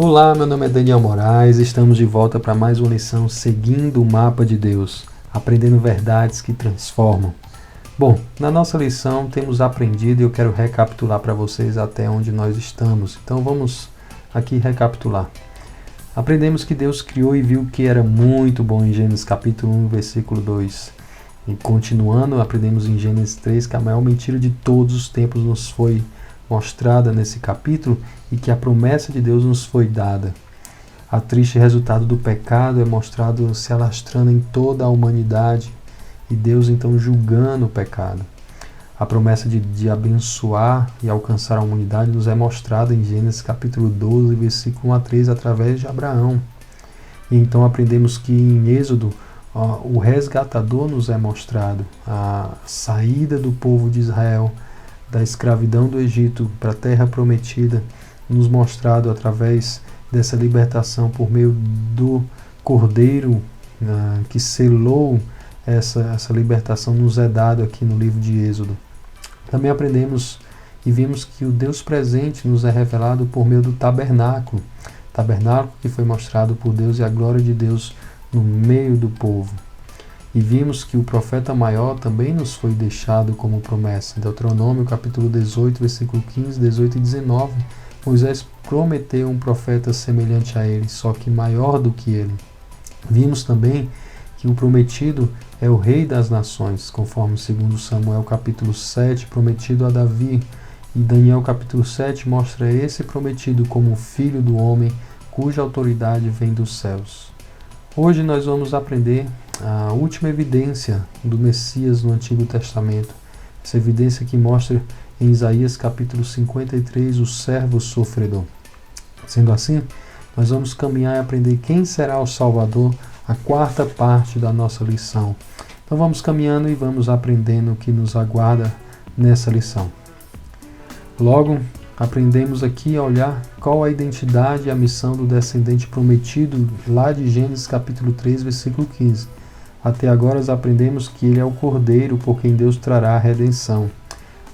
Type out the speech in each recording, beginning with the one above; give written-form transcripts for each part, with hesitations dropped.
Olá, meu nome é Daniel Moraes, estamos de volta para mais uma lição seguindo o mapa de Deus, aprendendo verdades que transformam. Bom, na nossa lição temos aprendido e eu quero recapitular para vocês até onde nós estamos. Então vamos aqui recapitular. Aprendemos que Deus criou e viu que era muito bom em Gênesis capítulo 1, versículo 2. E continuando, aprendemos em Gênesis 3 que a maior mentira de todos os tempos nos foi mostrada nesse capítulo e que a promessa de Deus nos foi dada. A triste resultado do pecado é mostrado se alastrando em toda a humanidade e Deus então julgando o pecado. A promessa de abençoar e alcançar a humanidade nos é mostrada em Gênesis capítulo 12, versículo 1 a 3, através de Abraão. E então aprendemos que em Êxodo o resgatador nos é mostrado, a saída do povo de Israel da escravidão do Egito para a terra prometida, nos mostrado através dessa libertação por meio do Cordeiro que selou essa libertação, nos é dado aqui no livro de Êxodo. Também aprendemos e vimos que o Deus presente nos é revelado por meio do tabernáculo que foi mostrado por Deus e a glória de Deus no meio do povo. E vimos que o profeta maior também nos foi deixado como promessa. Em Deuteronômio capítulo 18, versículo 15, 18 e 19, Moisés prometeu um profeta semelhante a ele, só que maior do que ele. Vimos também que o prometido é o rei das nações, conforme 2 Samuel capítulo 7, prometido a Davi. E Daniel capítulo 7 mostra esse prometido como o filho do homem, cuja autoridade vem dos céus. Hoje nós vamos aprender a última evidência do Messias no Antigo Testamento. Essa evidência que mostra em Isaías capítulo 53 o servo sofredor. Sendo assim, nós vamos caminhar e aprender quem será o Salvador, a quarta parte da nossa lição. Então vamos caminhando e vamos aprendendo o que nos aguarda nessa lição. Logo, aprendemos aqui a olhar qual a identidade e a missão do descendente prometido lá de Gênesis capítulo 3, versículo 15. Até agora aprendemos que ele é o Cordeiro por quem Deus trará a redenção.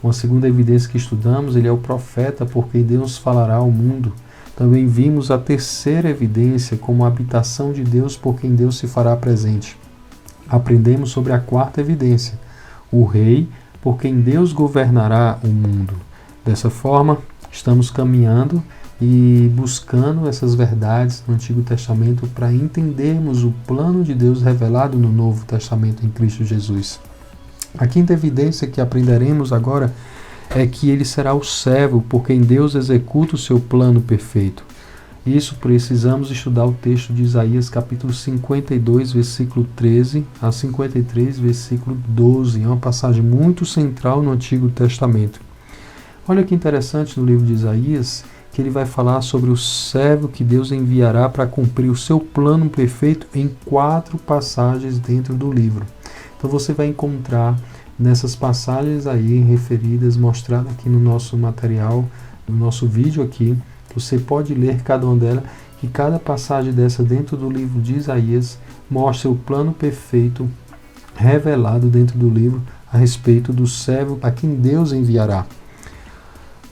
Uma segunda evidência que estudamos, ele é o profeta por quem Deus falará ao mundo. Também vimos a terceira evidência como a habitação de Deus por quem Deus se fará presente. Aprendemos sobre a quarta evidência, o Rei por quem Deus governará o mundo. Dessa forma, estamos caminhando e buscando essas verdades no Antigo Testamento para entendermos o plano de Deus revelado no Novo Testamento em Cristo Jesus. A quinta evidência que aprenderemos agora é que ele será o servo por quem Deus executa o seu plano perfeito. Isso precisamos estudar o texto de Isaías capítulo 52, versículo 13 a 53, versículo 12. É uma passagem muito central no Antigo Testamento. Olha que interessante no livro de Isaías, que ele vai falar sobre o servo que Deus enviará para cumprir o seu plano perfeito em 4 passagens dentro do livro. Então você vai encontrar nessas passagens aí referidas, mostradas aqui no nosso material, no nosso vídeo aqui, você pode ler cada uma delas, e cada passagem dessa dentro do livro de Isaías mostra o plano perfeito revelado dentro do livro a respeito do servo a quem Deus enviará.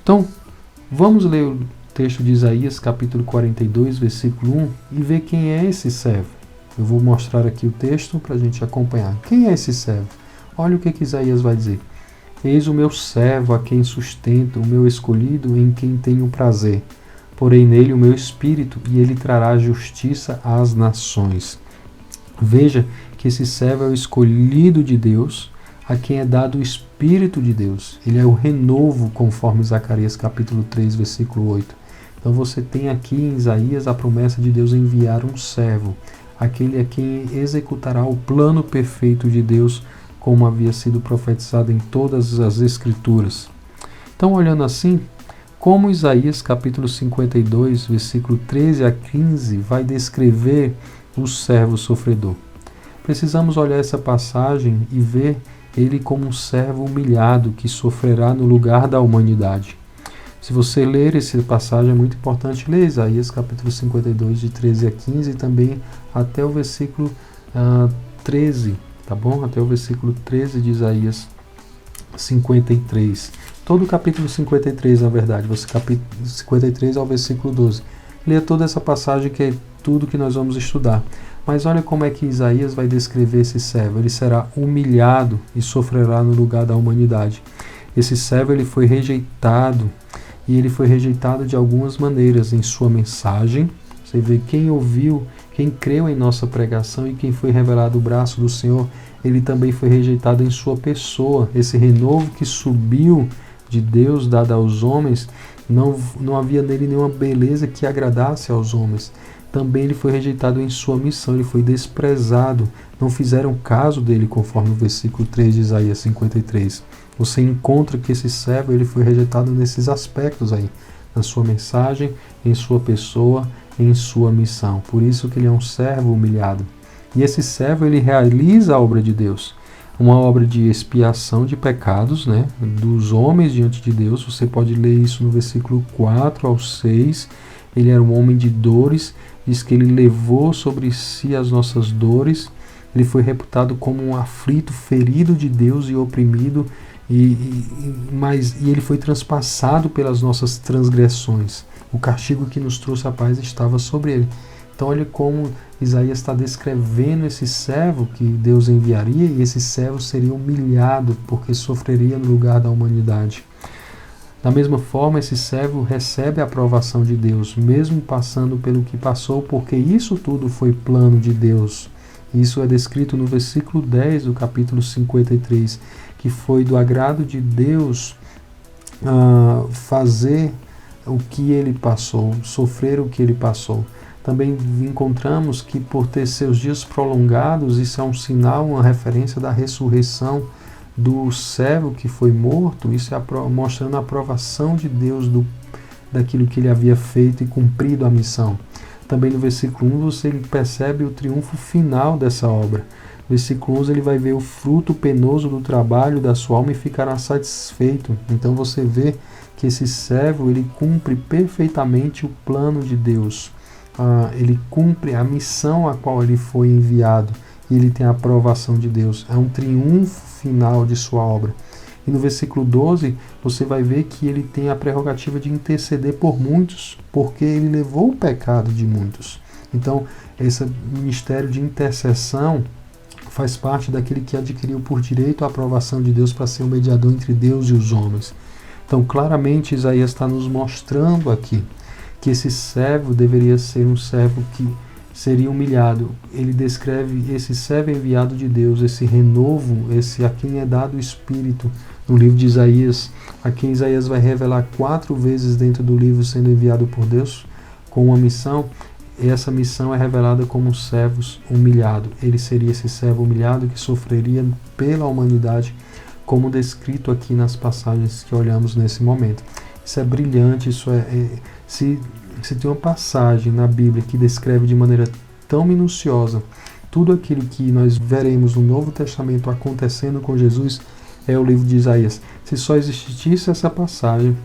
Então, vamos ler o texto de Isaías, capítulo 42, versículo 1, e ver quem é esse servo. Eu vou mostrar aqui o texto para a gente acompanhar. Quem é esse servo? Olha o que Isaías vai dizer. Eis o meu servo a quem sustento, o meu escolhido em quem tenho prazer. Porém nele o meu espírito, e ele trará justiça às nações. Veja que esse servo é o escolhido de Deus, a quem é dado o Espírito de Deus. Ele é o renovo, conforme Zacarias capítulo 3, versículo 8. Então você tem aqui em Isaías a promessa de Deus enviar um servo, aquele a quem executará o plano perfeito de Deus, como havia sido profetizado em todas as Escrituras. Então, olhando assim, como Isaías capítulo 52, versículo 13 a 15, vai descrever o servo sofredor. Precisamos olhar essa passagem e ver ele como um servo humilhado que sofrerá no lugar da humanidade. Se você ler essa passagem, é muito importante ler Isaías capítulo 52, de 13 a 15, e também até o versículo 13, tá bom? Até o versículo 13 de Isaías 53. Todo o capítulo 53, na verdade, capítulo 53 ao versículo 12, Leia toda essa passagem que é tudo que nós vamos estudar. Mas olha como é que Isaías vai descrever esse servo. Ele será humilhado e sofrerá no lugar da humanidade. Esse servo ele foi rejeitado, e ele foi rejeitado de algumas maneiras em sua mensagem. Você vê quem ouviu, quem creu em nossa pregação e quem foi revelado o braço do Senhor, ele também foi rejeitado em sua pessoa. Esse renovo que subiu de Deus dado aos homens, não havia nele nenhuma beleza que agradasse aos homens. Também ele foi rejeitado em sua missão, ele foi desprezado. Não fizeram caso dele, conforme o versículo 3 de Isaías 53. Você encontra que esse servo ele foi rejeitado nesses aspectos aí, na sua mensagem, em sua pessoa, em sua missão. Por isso que ele é um servo humilhado. E esse servo ele realiza a obra de Deus, uma obra de expiação de pecados, né, dos homens diante de Deus. Você pode ler isso no versículo 4 ao 6. Ele era um homem de dores, diz que ele levou sobre si as nossas dores. Ele foi reputado como um aflito, ferido de Deus e oprimido, e ele foi transpassado pelas nossas transgressões. O castigo que nos trouxe a paz estava sobre ele. Então olha como Isaías está descrevendo esse servo que Deus enviaria, e esse servo seria humilhado porque sofreria no lugar da humanidade. Da mesma forma, esse servo recebe a aprovação de Deus, mesmo passando pelo que passou, porque isso tudo foi plano de Deus. Isso é descrito no versículo 10 do capítulo 53, que foi do agrado de Deus fazer o que ele passou, sofrer o que ele passou. Também encontramos que por ter seus dias prolongados, isso é um sinal, uma referência da ressurreição do servo que foi morto. Isso é mostrando a aprovação de Deus daquilo que ele havia feito e cumprido a missão. Também no versículo 1 você percebe o triunfo final dessa obra. No versículo 11 ele vai ver o fruto penoso do trabalho da sua alma e ficará satisfeito. Então você vê que esse servo ele cumpre perfeitamente o plano de Deus. Ele cumpre a missão a qual ele foi enviado e ele tem a aprovação de Deus. É um triunfo final de sua obra. E no versículo 12 você vai ver que ele tem a prerrogativa de interceder por muitos, porque ele levou o pecado de muitos. Então esse ministério de intercessão faz parte daquele que adquiriu por direito a aprovação de Deus para ser o mediador entre Deus e os homens. Então claramente Isaías está nos mostrando aqui que esse servo deveria ser um servo que seria humilhado. Ele descreve esse servo enviado de Deus, esse renovo, esse a quem é dado o Espírito, no livro de Isaías, a quem Isaías vai revelar 4 vezes dentro do livro sendo enviado por Deus com uma missão. E essa missão é revelada como um servo humilhado. Ele seria esse servo humilhado que sofreria pela humanidade, como descrito aqui nas passagens que olhamos nesse momento. Isso é brilhante, se tem uma passagem na Bíblia que descreve de maneira tão minuciosa tudo aquilo que nós veremos no Novo Testamento acontecendo com Jesus, é o livro de Isaías. Se só existisse essa passagem,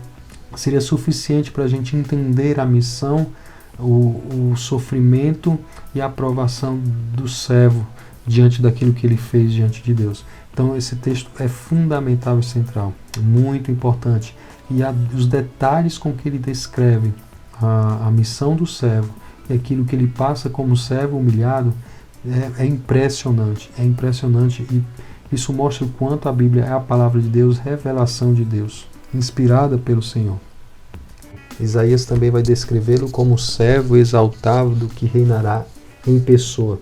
seria suficiente para a gente entender a missão, o sofrimento e a aprovação do servo diante daquilo que ele fez diante de Deus. Então esse texto é fundamental e central, muito importante. E os detalhes com que ele descreve a missão do servo e aquilo que ele passa como servo humilhado é impressionante. É impressionante, e isso mostra o quanto a Bíblia é a palavra de Deus, revelação de Deus, inspirada pelo Senhor. Isaías também vai descrevê-lo como servo exaltado que reinará em pessoa.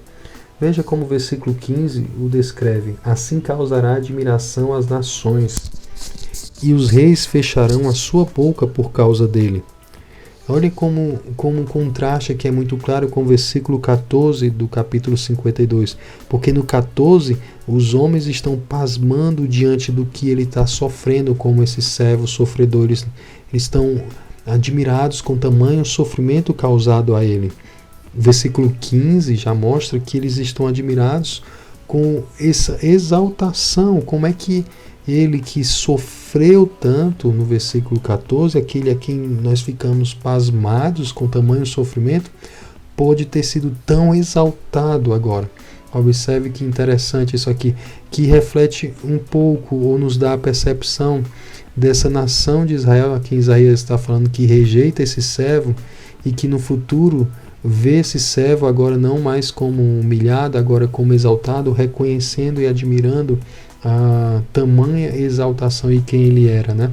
Veja como o versículo 15 o descreve: assim causará admiração às nações, e os reis fecharão a sua boca por causa dele. Olha como um contraste aqui é muito claro com o versículo 14 do capítulo 52. Porque no 14, os homens estão pasmando diante do que ele está sofrendo como esses servos sofredores. Eles estão admirados com o tamanho sofrimento causado a ele. O versículo 15 já mostra que eles estão admirados com essa exaltação. Como é que ele que sofreu tanto, no versículo 14, aquele a quem nós ficamos pasmados com tamanho sofrimento, pode ter sido tão exaltado agora. Observe que interessante isso aqui, que reflete um pouco, ou nos dá a percepção dessa nação de Israel, a quem Isaías está falando, que rejeita esse servo, e que no futuro vê esse servo agora não mais como humilhado, agora como exaltado, reconhecendo e admirando a tamanha exaltação e quem ele era, né?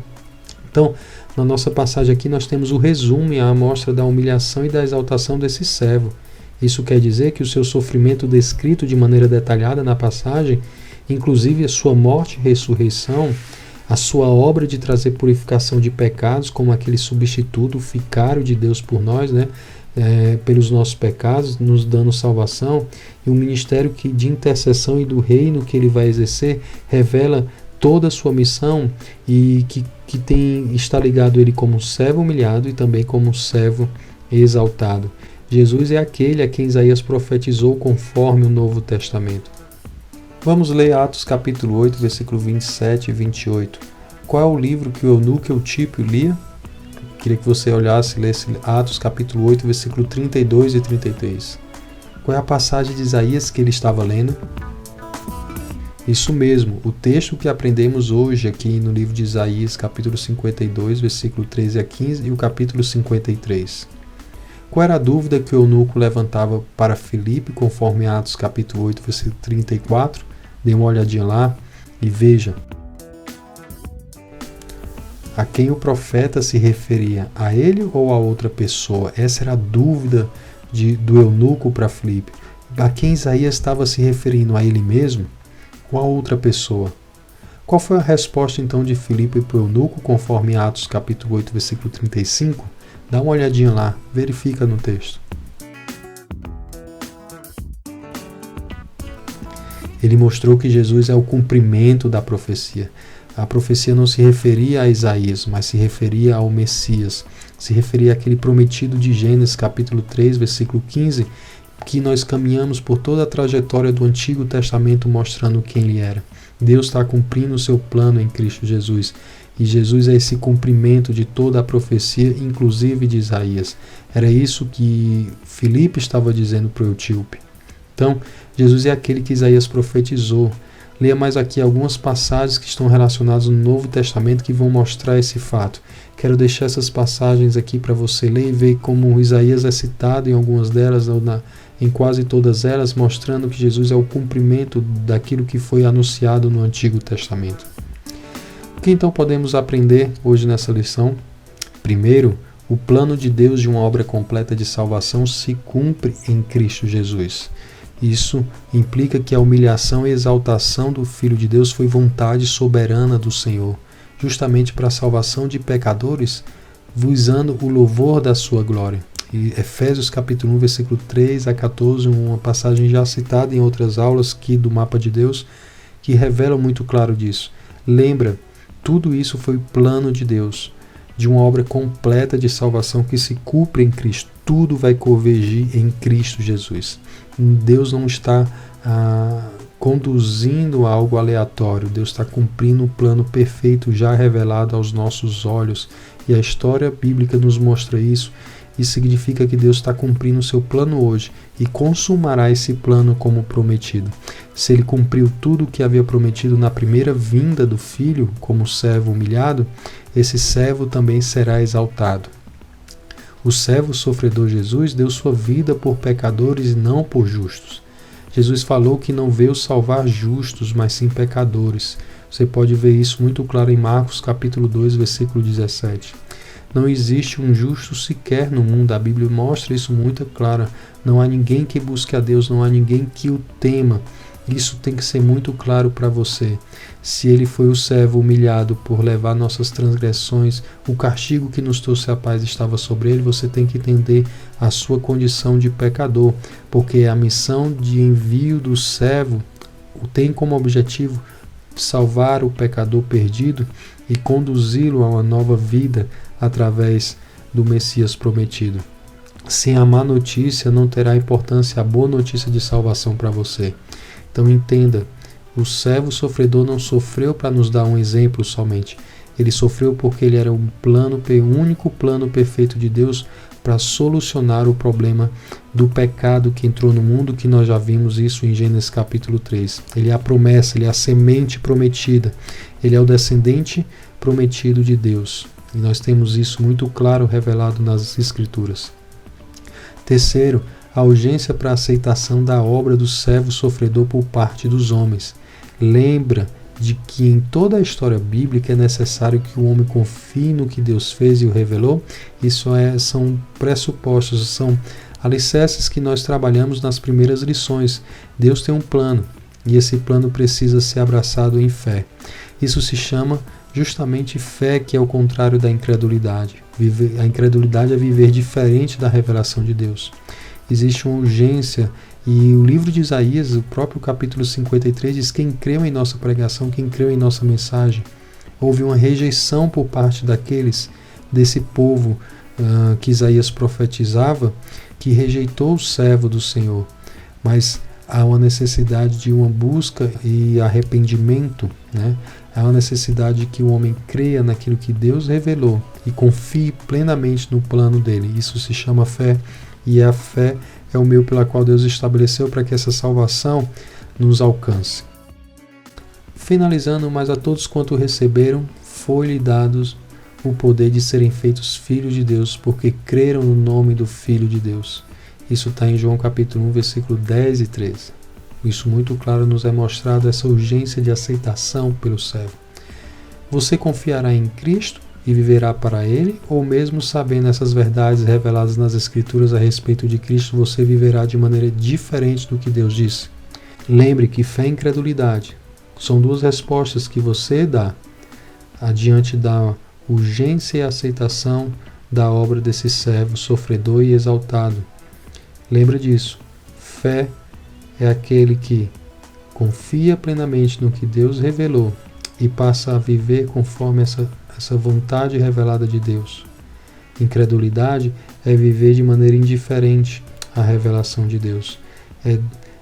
Então, na nossa passagem aqui nós temos o resumo e a amostra da humilhação e da exaltação desse servo. Isso quer dizer que o seu sofrimento descrito de maneira detalhada na passagem, inclusive a sua morte e ressurreição, a sua obra de trazer purificação de pecados como aquele substituto, vicário de Deus por nós, né? Pelos nossos pecados, nos dando salvação, e o ministério de intercessão e do reino que ele vai exercer revela toda a sua missão e que está ligado a ele como um servo humilhado e também como um servo exaltado. Jesus é aquele a quem Isaías profetizou conforme o Novo Testamento. Vamos ler Atos capítulo 8, versículo 27 e 28. Qual é o livro que o eunuco Eutípio lia? Queria que você olhasse e lesse Atos capítulo 8, versículo 32 e 33. Qual é a passagem de Isaías que ele estava lendo? Isso mesmo, o texto que aprendemos hoje aqui no livro de Isaías, capítulo 52, versículo 13 a 15 e o capítulo 53. Qual era a dúvida que o eunuco levantava para Filipe, conforme Atos capítulo 8, versículo 34? Dê uma olhadinha lá e veja. A quem o profeta se referia? A ele ou a outra pessoa? Essa era a dúvida do eunuco para Filipe. A quem Isaías estava se referindo? A ele mesmo? Ou a outra pessoa? Qual foi a resposta então de Filipe para o eunuco, conforme Atos capítulo 8, versículo 35? Dá uma olhadinha lá, verifica no texto. Ele mostrou que Jesus é o cumprimento da profecia. A profecia não se referia a Isaías, mas se referia ao Messias. Se referia àquele prometido de Gênesis capítulo 3, versículo 15, que nós caminhamos por toda a trajetória do Antigo Testamento mostrando quem ele era. Deus está cumprindo o seu plano em Cristo Jesus. E Jesus é esse cumprimento de toda a profecia, inclusive de Isaías. Era isso que Filipe estava dizendo para o etíope. Então, Jesus é aquele que Isaías profetizou. Leia mais aqui algumas passagens que estão relacionadas no Novo Testamento que vão mostrar esse fato. Quero deixar essas passagens aqui para você ler e ver como Isaías é citado em algumas delas, ou em quase todas elas, mostrando que Jesus é o cumprimento daquilo que foi anunciado no Antigo Testamento. O que então podemos aprender hoje nessa lição? Primeiro, o plano de Deus de uma obra completa de salvação se cumpre em Cristo Jesus. Isso implica que a humilhação e exaltação do Filho de Deus foi vontade soberana do Senhor, justamente para a salvação de pecadores, visando o louvor da sua glória. E Efésios capítulo 1, versículo 3 a 14, uma passagem já citada em outras aulas aqui do Mapa de Deus, que revela muito claro disso. Lembra, tudo isso foi plano de Deus, de uma obra completa de salvação que se cumpre em Cristo. Tudo vai convergir em Cristo Jesus. Deus não está conduzindo algo aleatório. Deus está cumprindo um plano perfeito já revelado aos nossos olhos. E a história bíblica nos mostra isso. Isso significa que Deus está cumprindo o seu plano hoje e consumará esse plano como prometido. Se ele cumpriu tudo o que havia prometido na primeira vinda do Filho, como servo humilhado, esse servo também será exaltado. O servo sofredor Jesus deu sua vida por pecadores e não por justos. Jesus falou que não veio salvar justos, mas sim pecadores. Você pode ver isso muito claro em Marcos capítulo 2, versículo 17. Não existe um justo sequer no mundo. A Bíblia mostra isso muito claro. Não há ninguém que busque a Deus, não há ninguém que o tema. Isso tem que ser muito claro para você. Se ele foi o servo humilhado por levar nossas transgressões, o castigo que nos trouxe a paz estava sobre ele, você tem que entender a sua condição de pecador, porque a missão de envio do servo tem como objetivo salvar o pecador perdido e conduzi-lo a uma nova vida através do Messias prometido. Sem a má notícia, não terá importância a boa notícia de salvação para você. Então entenda, o servo sofredor não sofreu para nos dar um exemplo somente. Ele sofreu porque ele era o único plano perfeito de Deus para solucionar o problema do pecado que entrou no mundo, que nós já vimos isso em Gênesis capítulo 3. Ele é a promessa, ele é a semente prometida. Ele é o descendente prometido de Deus. E nós temos isso muito claro revelado nas Escrituras. Terceiro, a urgência para a aceitação da obra do servo sofredor por parte dos homens. Lembra de que em toda a história bíblica é necessário que o homem confie no que Deus fez e o revelou? São pressupostos, são alicerces que nós trabalhamos nas primeiras lições. Deus tem um plano e esse plano precisa ser abraçado em fé. Isso se chama justamente fé, que é o contrário da incredulidade. A incredulidade é viver diferente da revelação de Deus. Existe uma urgência, e o livro de Isaías, o próprio capítulo 53, diz: quem creu em nossa pregação, quem creu em nossa mensagem. Houve uma rejeição por parte desse povo que Isaías profetizava, que rejeitou o servo do Senhor. Mas há uma necessidade de uma busca e arrependimento, né? Há uma necessidade que o homem creia naquilo que Deus revelou e confie plenamente no plano dele. Isso se chama fé, e a fé é o meio pela qual Deus estabeleceu para que essa salvação nos alcance. Finalizando, mas a todos quanto receberam, foi-lhe dados o poder de serem feitos filhos de Deus, porque creram no nome do Filho de Deus. Isso está em João capítulo 1, versículo 10 e 13. Isso muito claro nos é mostrado, essa urgência de aceitação pelo servo. Você confiará em Cristo e viverá para Ele, ou mesmo sabendo essas verdades reveladas nas Escrituras a respeito de Cristo, você viverá de maneira diferente do que Deus disse? Lembre que fé e incredulidade são duas respostas que você dá adiante da urgência e aceitação da obra desse servo sofredor e exaltado. Lembra disso. Fé é aquele que confia plenamente no que Deus revelou e passa a viver conforme essa vontade revelada de Deus. Incredulidade é viver de maneira indiferente à revelação de Deus. É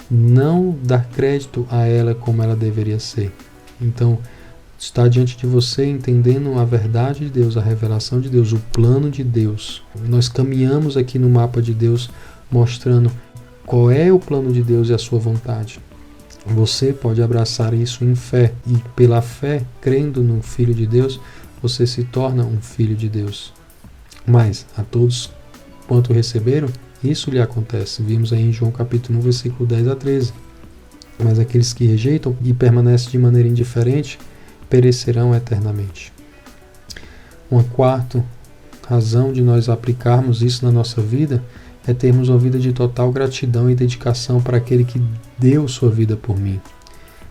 não dar crédito a ela como ela deveria ser. Então, está diante de você entendendo a verdade de Deus, a revelação de Deus, o plano de Deus. Nós caminhamos aqui no mapa de Deus mostrando qual é o plano de Deus e a sua vontade. Você pode abraçar isso em fé, e pela fé, crendo no Filho de Deus, você se torna um filho de Deus. Mas a todos quanto receberam, isso lhe acontece. Vimos aí em João capítulo 1, versículo 10 a 13. Mas aqueles que rejeitam e permanecem de maneira indiferente, perecerão eternamente. Uma quarta razão de nós aplicarmos isso na nossa vida é termos uma vida de total gratidão e dedicação para aquele que deu sua vida por mim.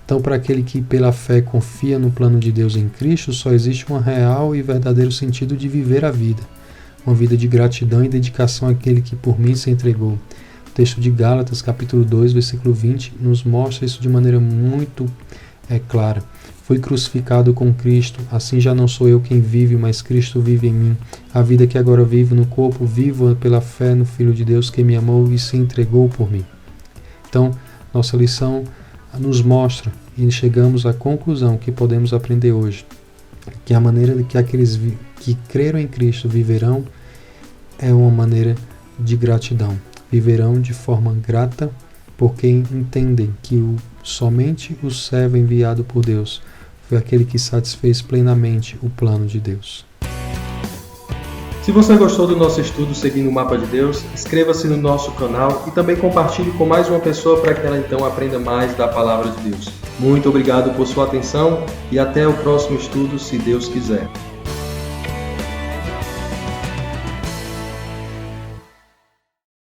Então, para aquele que pela fé confia no plano de Deus em Cristo, só existe um real e verdadeiro sentido de viver a vida. Uma vida de gratidão e dedicação àquele que por mim se entregou. O texto de Gálatas, capítulo 2, versículo 20, nos mostra isso de maneira muito clara. Fui crucificado com Cristo, assim já não sou eu quem vive, mas Cristo vive em mim. A vida que agora vivo no corpo, vivo pela fé no Filho de Deus que me amou e se entregou por mim. Então, nossa lição nos mostra e chegamos à conclusão que podemos aprender hoje, que a maneira que aqueles que creram em Cristo viverão é uma maneira de gratidão. Viverão de forma grata, porque entendem que somente o servo enviado por Deus foi aquele que satisfez plenamente o plano de Deus. Se você gostou do nosso estudo seguindo o Mapa de Deus, inscreva-se no nosso canal e também compartilhe com mais uma pessoa para que ela então aprenda mais da Palavra de Deus. Muito obrigado por sua atenção e até o próximo estudo, se Deus quiser.